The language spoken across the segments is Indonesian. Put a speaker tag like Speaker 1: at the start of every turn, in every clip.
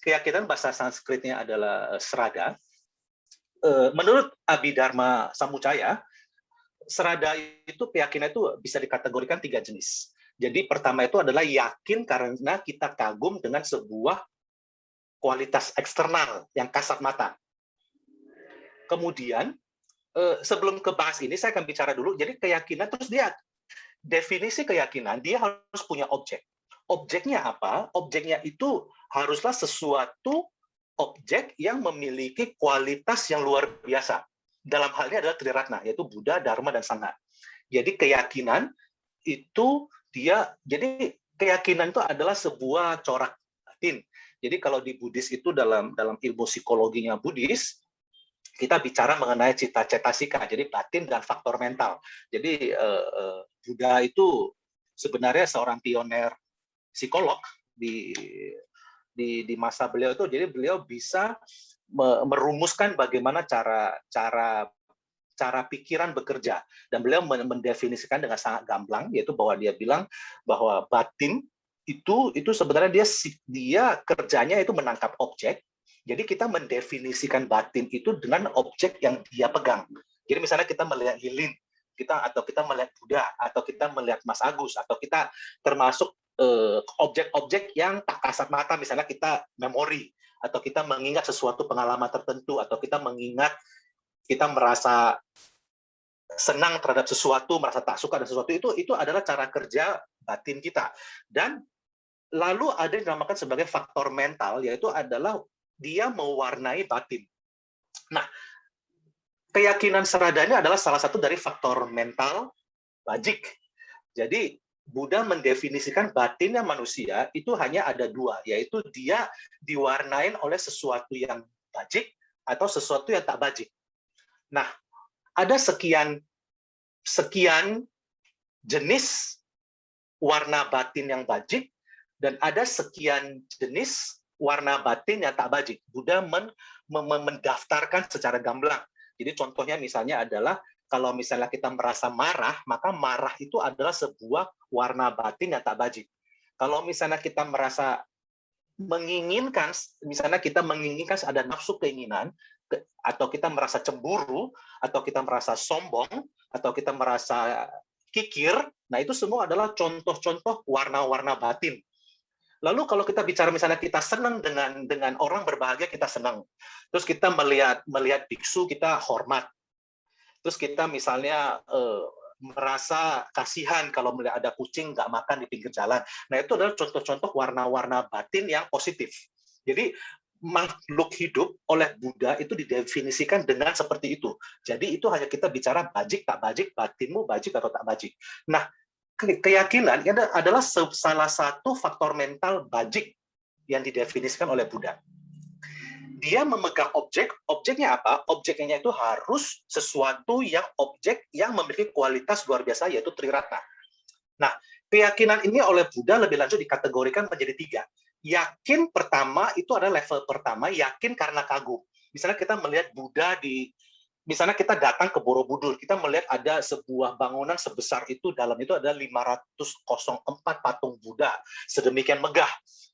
Speaker 1: keyakinan bahasa Sanskritnya adalah Sraddha. Menurut Abhidharma Samuccaya, Sraddha itu keyakinan itu bisa dikategorikan 3 jenis. Jadi pertama itu adalah yakin karena kita kagum dengan sebuah kualitas eksternal yang kasat mata. Kemudian sebelum ke bahas ini saya akan bicara dulu. Jadi keyakinan terus dia definisi keyakinan dia harus punya objek. Objeknya apa? Objeknya itu haruslah sesuatu objek yang memiliki kualitas yang luar biasa. Dalam hal ini adalah Triratna, yaitu Buddha, Dharma, dan Sangha. Jadi keyakinan itu jadi keyakinan itu adalah sebuah corak batin. Jadi kalau di Buddhis itu dalam ilmu psikologinya Buddhis, kita bicara mengenai cita cetasika, jadi batin dan faktor mental. Jadi Buddha itu sebenarnya seorang pioner psikolog di masa beliau itu. Jadi beliau bisa merumuskan bagaimana cara pikiran bekerja, dan beliau mendefinisikan dengan sangat gamblang, yaitu bahwa dia bilang bahwa batin itu sebenarnya dia kerjanya itu menangkap objek. Jadi kita mendefinisikan batin itu dengan objek yang dia pegang. Jadi misalnya kita melihat lilin, atau kita melihat Buddha, atau kita melihat Mas Agus, atau kita termasuk objek-objek yang tak kasat mata, misalnya kita memori, atau kita mengingat sesuatu pengalaman tertentu, atau kita merasa senang terhadap sesuatu, merasa tak suka dan sesuatu, itu adalah cara kerja batin kita. Dan lalu ada yang dinamakan sebagai faktor mental, yaitu adalah dia mewarnai batin. Nah, keyakinan Sraddha ini adalah salah satu dari faktor mental bajik. Jadi Buddha mendefinisikan batinnya manusia itu hanya ada 2, yaitu dia diwarnain oleh sesuatu yang bajik atau sesuatu yang tak bajik. Nah, ada sekian jenis warna batin yang bajik, dan ada sekian jenis warna batin yang tak bajik. Buddha mendaftarkan secara gamblang. Jadi contohnya misalnya adalah kalau misalnya kita merasa marah, maka marah itu adalah sebuah warna batin yang tak bajik. Kalau misalnya kita merasa menginginkan, misalnya kita menginginkan ada nafsu keinginan, atau kita merasa cemburu, atau kita merasa sombong, atau kita merasa kikir, nah itu semua adalah contoh-contoh warna-warna batin. Lalu kalau kita bicara misalnya kita senang dengan orang berbahagia, kita senang. Terus kita melihat biksu, kita hormat. Terus kita misalnya merasa kasihan kalau melihat ada kucing nggak makan di pinggir jalan. Nah, itu adalah contoh-contoh warna-warna batin yang positif. Jadi makhluk hidup oleh Buddha itu didefinisikan dengan seperti itu. Jadi itu hanya kita bicara bajik, tak bajik, batinmu bajik atau tak bajik. Nah, keyakinan adalah salah satu faktor mental bajik yang didefinisikan oleh Buddha. Dia memegang objeknya apa? Objeknya itu harus sesuatu objek yang memiliki kualitas luar biasa, yaitu Triratna. Nah, keyakinan ini oleh Buddha lebih lanjut dikategorikan menjadi 3. Yakin pertama itu adalah level pertama, yakin karena kagum. Misalnya kita melihat Buddha misalnya kita datang ke Borobudur, kita melihat ada sebuah bangunan sebesar itu, dalam itu ada 504 patung Buddha, sedemikian megah.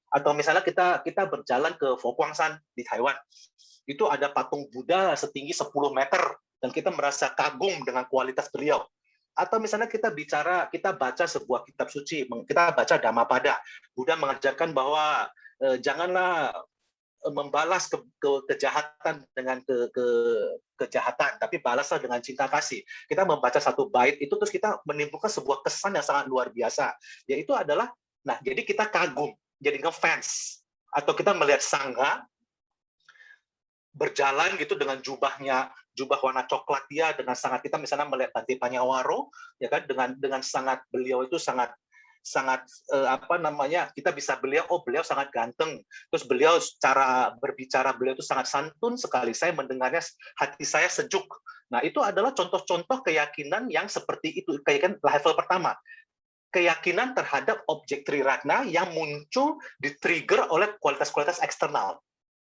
Speaker 1: Atau misalnya kita berjalan ke Fokwangshan di Taiwan, itu ada patung Buddha setinggi 10 meter, dan kita merasa kagum dengan kualitas beliau. Atau misalnya kita baca sebuah kitab suci, kita baca Dhammapada, Buddha mengajarkan bahwa janganlah membalas kejahatan dengan kejahatan, tapi balaslah dengan cinta kasih. Kita membaca satu bait itu, terus kita menimbulkan sebuah kesan yang sangat luar biasa, yaitu adalah, nah jadi kita kagum, jadi ngefans. Atau kita melihat Sangha berjalan gitu dengan jubah warna coklat dia, dengan sangat, kita misalnya melihat Bhante Panyawaro, ya kan, dengan sangat beliau itu sangat kita bisa beliau sangat ganteng, terus beliau cara berbicara beliau itu sangat santun sekali, saya mendengarnya hati saya sejuk. Nah, itu adalah contoh-contoh keyakinan yang seperti itu, keyakinan level pertama. Keyakinan terhadap objek Triratna yang muncul di-trigger oleh kualitas-kualitas eksternal.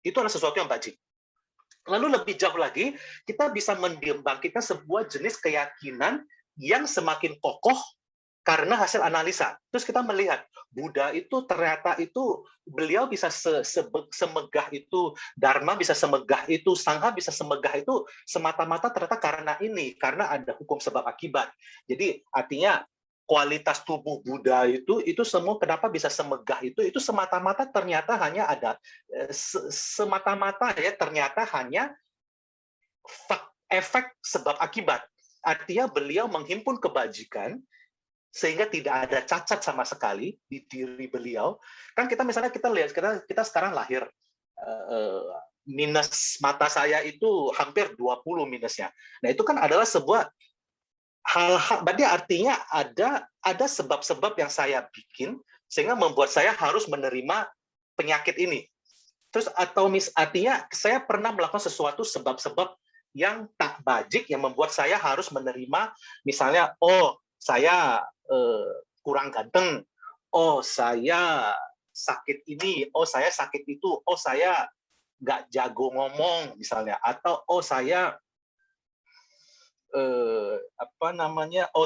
Speaker 1: Itu adalah sesuatu yang bajik. Lalu lebih jauh lagi, kita bisa membangkitkan sebuah jenis keyakinan yang semakin kokoh karena hasil analisa. Terus kita melihat Buddha itu ternyata itu beliau bisa semegah itu, Dharma bisa semegah itu, Sangha bisa semegah itu semata-mata ternyata karena ada hukum sebab akibat. Jadi artinya kualitas tubuh Buddha itu semua kenapa bisa semegah itu semata-mata ternyata hanya ada semata-mata ya ternyata hanya efek sebab akibat. Artinya beliau menghimpun kebajikan sehingga tidak ada cacat sama sekali di diri beliau. Kan kita misalnya kita lihat kita sekarang lahir minus mata saya itu hampir 20 minusnya. Nah, itu kan adalah sebuah hal-hal, berarti artinya ada sebab-sebab yang saya bikin sehingga membuat saya harus menerima penyakit ini. Terus artinya saya pernah melakukan sesuatu sebab-sebab yang tak bajik yang membuat saya harus menerima, misalnya saya kurang ganteng, saya sakit ini, saya sakit itu, saya nggak jago ngomong misalnya, atau saya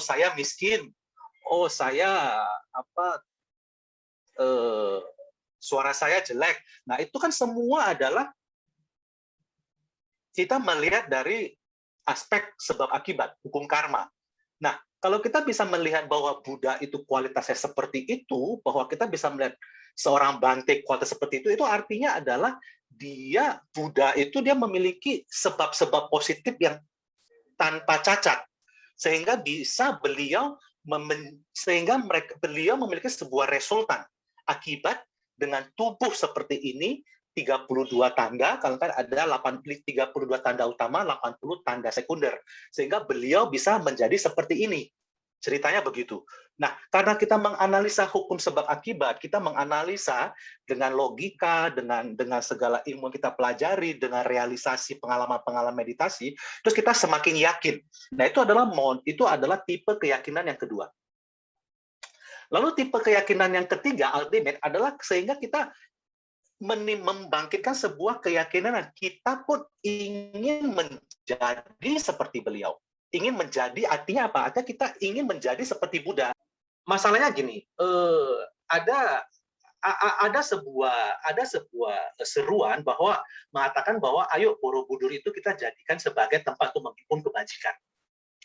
Speaker 1: saya miskin, saya suara saya jelek. Nah, itu kan semua adalah kita melihat dari aspek sebab akibat, hukum karma. Nah, kalau kita bisa melihat bahwa Buddha itu kualitasnya seperti itu, bahwa kita bisa melihat seorang Bante kualitas seperti itu artinya adalah Buddha itu dia memiliki sebab-sebab positif yang tanpa cacat, sehingga beliau memiliki sebuah resultan akibat dengan tubuh seperti ini, 32 tanda, kalau kan ada 32 tanda utama, 80 tanda sekunder. Sehingga beliau bisa menjadi seperti ini. Ceritanya begitu. Nah, karena kita menganalisa hukum sebab akibat, kita menganalisa dengan logika, dengan segala ilmu yang kita pelajari, dengan realisasi pengalaman-pengalaman meditasi, terus kita semakin yakin. Nah, itu adalah tipe keyakinan yang kedua. Lalu tipe keyakinan yang ketiga, ultimate, adalah sehingga kita membangkitkan sebuah keyakinan yang kita pun ingin menjadi seperti beliau. Ingin menjadi, artinya apa? Artinya kita ingin menjadi seperti Buddha. Masalahnya gini, ada sebuah seruan bahwa mengatakan bahwa ayo Borobudur itu kita jadikan sebagai tempat untuk menghimpun kebajikan.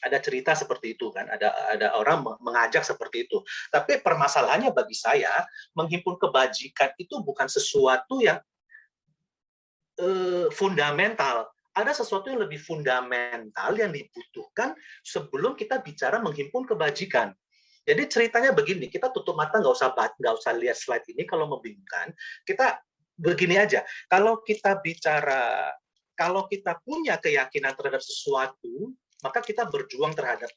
Speaker 1: Ada cerita seperti itu kan, ada orang mengajak seperti itu. Tapi permasalahannya bagi saya, menghimpun kebajikan itu bukan sesuatu yang fundamental. Ada sesuatu yang lebih fundamental yang dibutuhkan sebelum kita bicara menghimpun kebajikan. Jadi ceritanya begini, kita tutup mata, nggak usah lihat slide ini kalau membingungkan. Kita begini aja, kalau kita punya keyakinan terhadap sesuatu, maka kita berjuang terhadap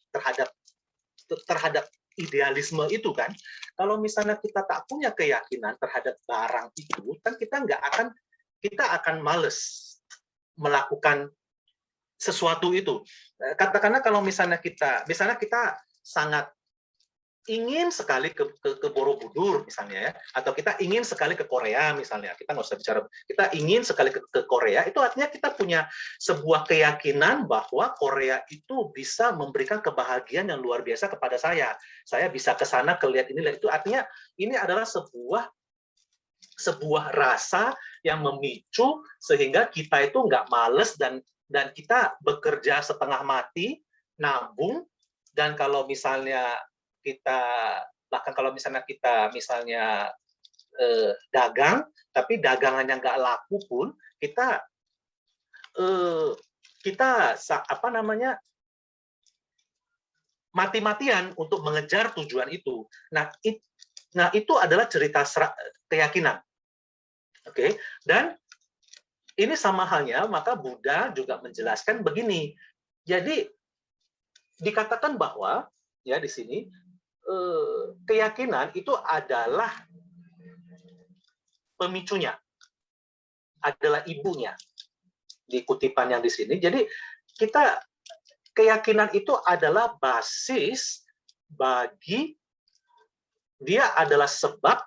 Speaker 1: idealisme itu kan. Kalau misalnya kita tak punya keyakinan terhadap barang itu, kan kita akan males melakukan sesuatu itu. Katakanlah kalau misalnya kita sangat ingin sekali ke Borobudur misalnya ya, atau kita ingin sekali ke Korea misalnya, kita nggak usah bicara, kita ingin sekali ke Korea, itu artinya kita punya sebuah keyakinan bahwa Korea itu bisa memberikan kebahagiaan yang luar biasa kepada saya bisa ke sana, lihat ini, itu artinya ini adalah sebuah rasa yang memicu sehingga kita itu nggak males dan kita bekerja setengah mati, nabung, dan kalau misalnya kita dagang, tapi dagangannya nggak laku pun, kita mati-matian untuk mengejar tujuan itu. Nah, itu adalah cerita keyakinan. Oke, dan ini sama halnya, maka Buddha juga menjelaskan begini. Jadi dikatakan bahwa ya di sini keyakinan itu adalah pemicunya, adalah ibunya di kutipan yang di sini. Jadi keyakinan itu adalah basis bagi, dia adalah sebab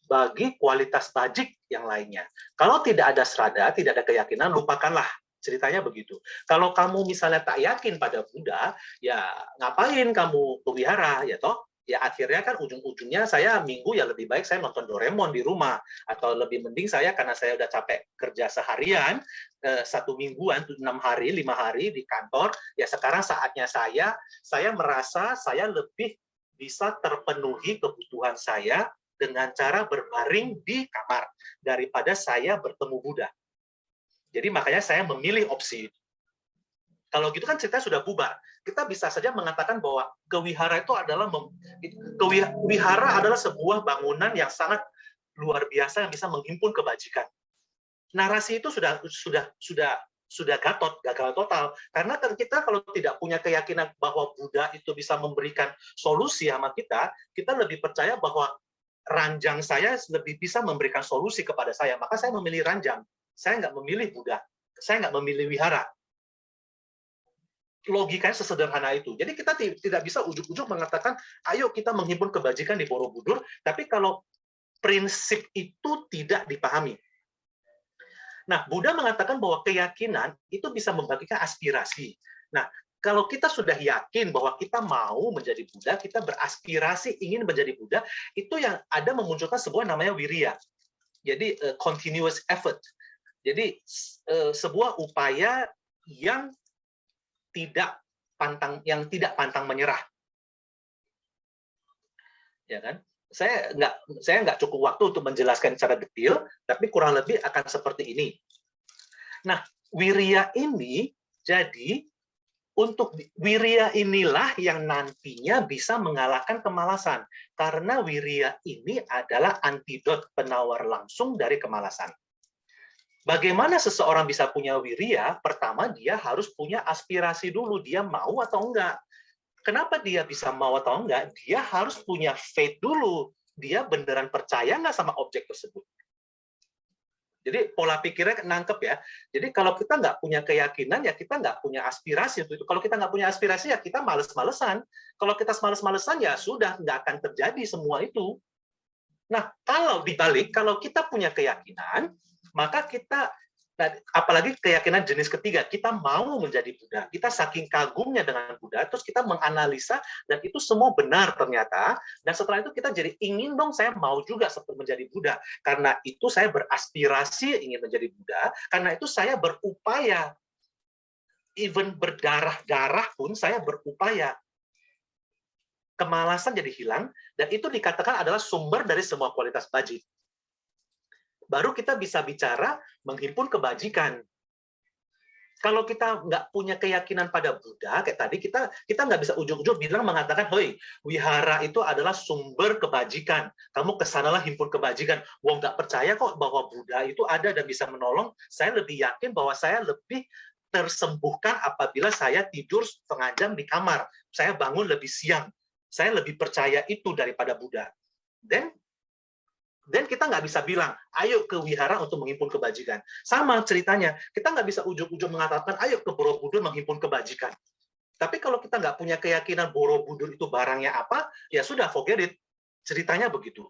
Speaker 1: bagi kualitas bajik yang lainnya. Kalau tidak ada srada, tidak ada keyakinan, lupakanlah. Ceritanya begitu. Kalau kamu misalnya tak yakin pada Buddha, ya ngapain kamu ke wihara, ya toh? ya akhirnya kan ujung-ujungnya saya minggu ya lebih baik saya nonton Doraemon di rumah, atau lebih mending saya karena saya udah capek kerja seharian, 1 mingguan 6 hari 5 hari di kantor, ya sekarang saatnya saya merasa saya lebih bisa terpenuhi kebutuhan saya dengan cara berbaring di kamar daripada saya bertemu Buddha. Jadi makanya saya memilih opsi itu. Kalau gitu kan cerita sudah bubar. Kita bisa saja mengatakan bahwa kewihara itu adalah wihara adalah sebuah bangunan yang sangat luar biasa yang bisa menghimpun kebajikan. Narasi itu sudah gagal total. Karena kita kalau tidak punya keyakinan bahwa Buddha itu bisa memberikan solusi sama kita lebih percaya bahwa ranjang saya lebih bisa memberikan solusi kepada saya. Maka saya memilih ranjang. Saya nggak memilih Buddha. Saya nggak memilih wihara. Logikanya sesederhana itu. Jadi kita tidak bisa ujuk-ujuk mengatakan, ayo kita menghimpun kebajikan di Borobudur, tapi kalau prinsip itu tidak dipahami. Nah, Buddha mengatakan bahwa keyakinan itu bisa membagikan aspirasi. Nah, kalau kita sudah yakin bahwa kita mau menjadi Buddha, kita beraspirasi ingin menjadi Buddha, itu yang ada memunculkan sebuah namanya wirya. Jadi, continuous effort. Jadi, sebuah upaya yang tidak pantang menyerah, ya kan? Saya nggak cukup waktu untuk menjelaskan secara detail, tapi kurang lebih akan seperti ini. Nah, wirya ini jadi untuk wirya inilah yang nantinya bisa mengalahkan kemalasan, karena wirya ini adalah antidot penawar langsung dari kemalasan. Bagaimana seseorang bisa punya wirya? Pertama, dia harus punya aspirasi dulu. Dia mau atau enggak. Kenapa dia bisa mau atau enggak? Dia harus punya faith dulu. Dia beneran percaya nggak sama objek tersebut. Jadi pola pikirnya nangkep ya. Jadi kalau kita nggak punya keyakinan, ya kita nggak punya aspirasi. Kalau kita nggak punya aspirasi, ya kita males-malesan. Kalau kita males-malesan, ya sudah, nggak akan terjadi semua itu. Nah, kalau dibalik, kalau kita punya keyakinan, maka kita, apalagi keyakinan jenis ketiga, kita mau menjadi Buddha. Kita saking kagumnya dengan Buddha, terus kita menganalisa, dan itu semua benar ternyata, dan setelah itu kita jadi ingin dong, saya mau juga seperti menjadi Buddha. Karena itu saya beraspirasi ingin menjadi Buddha, karena itu saya berupaya, even berdarah-darah pun saya berupaya. Kemalasan jadi hilang, dan itu dikatakan adalah sumber dari semua kualitas bajik. Baru kita bisa bicara menghimpun kebajikan. Kalau kita nggak punya keyakinan pada Buddha, kayak tadi, kita nggak bisa ujug-ujug bilang mengatakan, hoi, wihara itu adalah sumber kebajikan. Kamu kesanalah himpun kebajikan. Wong nggak percaya kok bahwa Buddha itu ada dan bisa menolong. Saya lebih yakin bahwa saya lebih tersembuhkan apabila saya tidur setengah jam di kamar. Saya bangun lebih siang. Saya lebih percaya itu daripada Buddha. Dan kita nggak bisa bilang, ayo ke wihara untuk menghimpun kebajikan. Sama ceritanya, kita nggak bisa ujug-ujug mengatakan, ayo ke Borobudur menghimpun kebajikan. Tapi kalau kita nggak punya keyakinan Borobudur itu barangnya apa, ya sudah, forget it. Ceritanya begitu.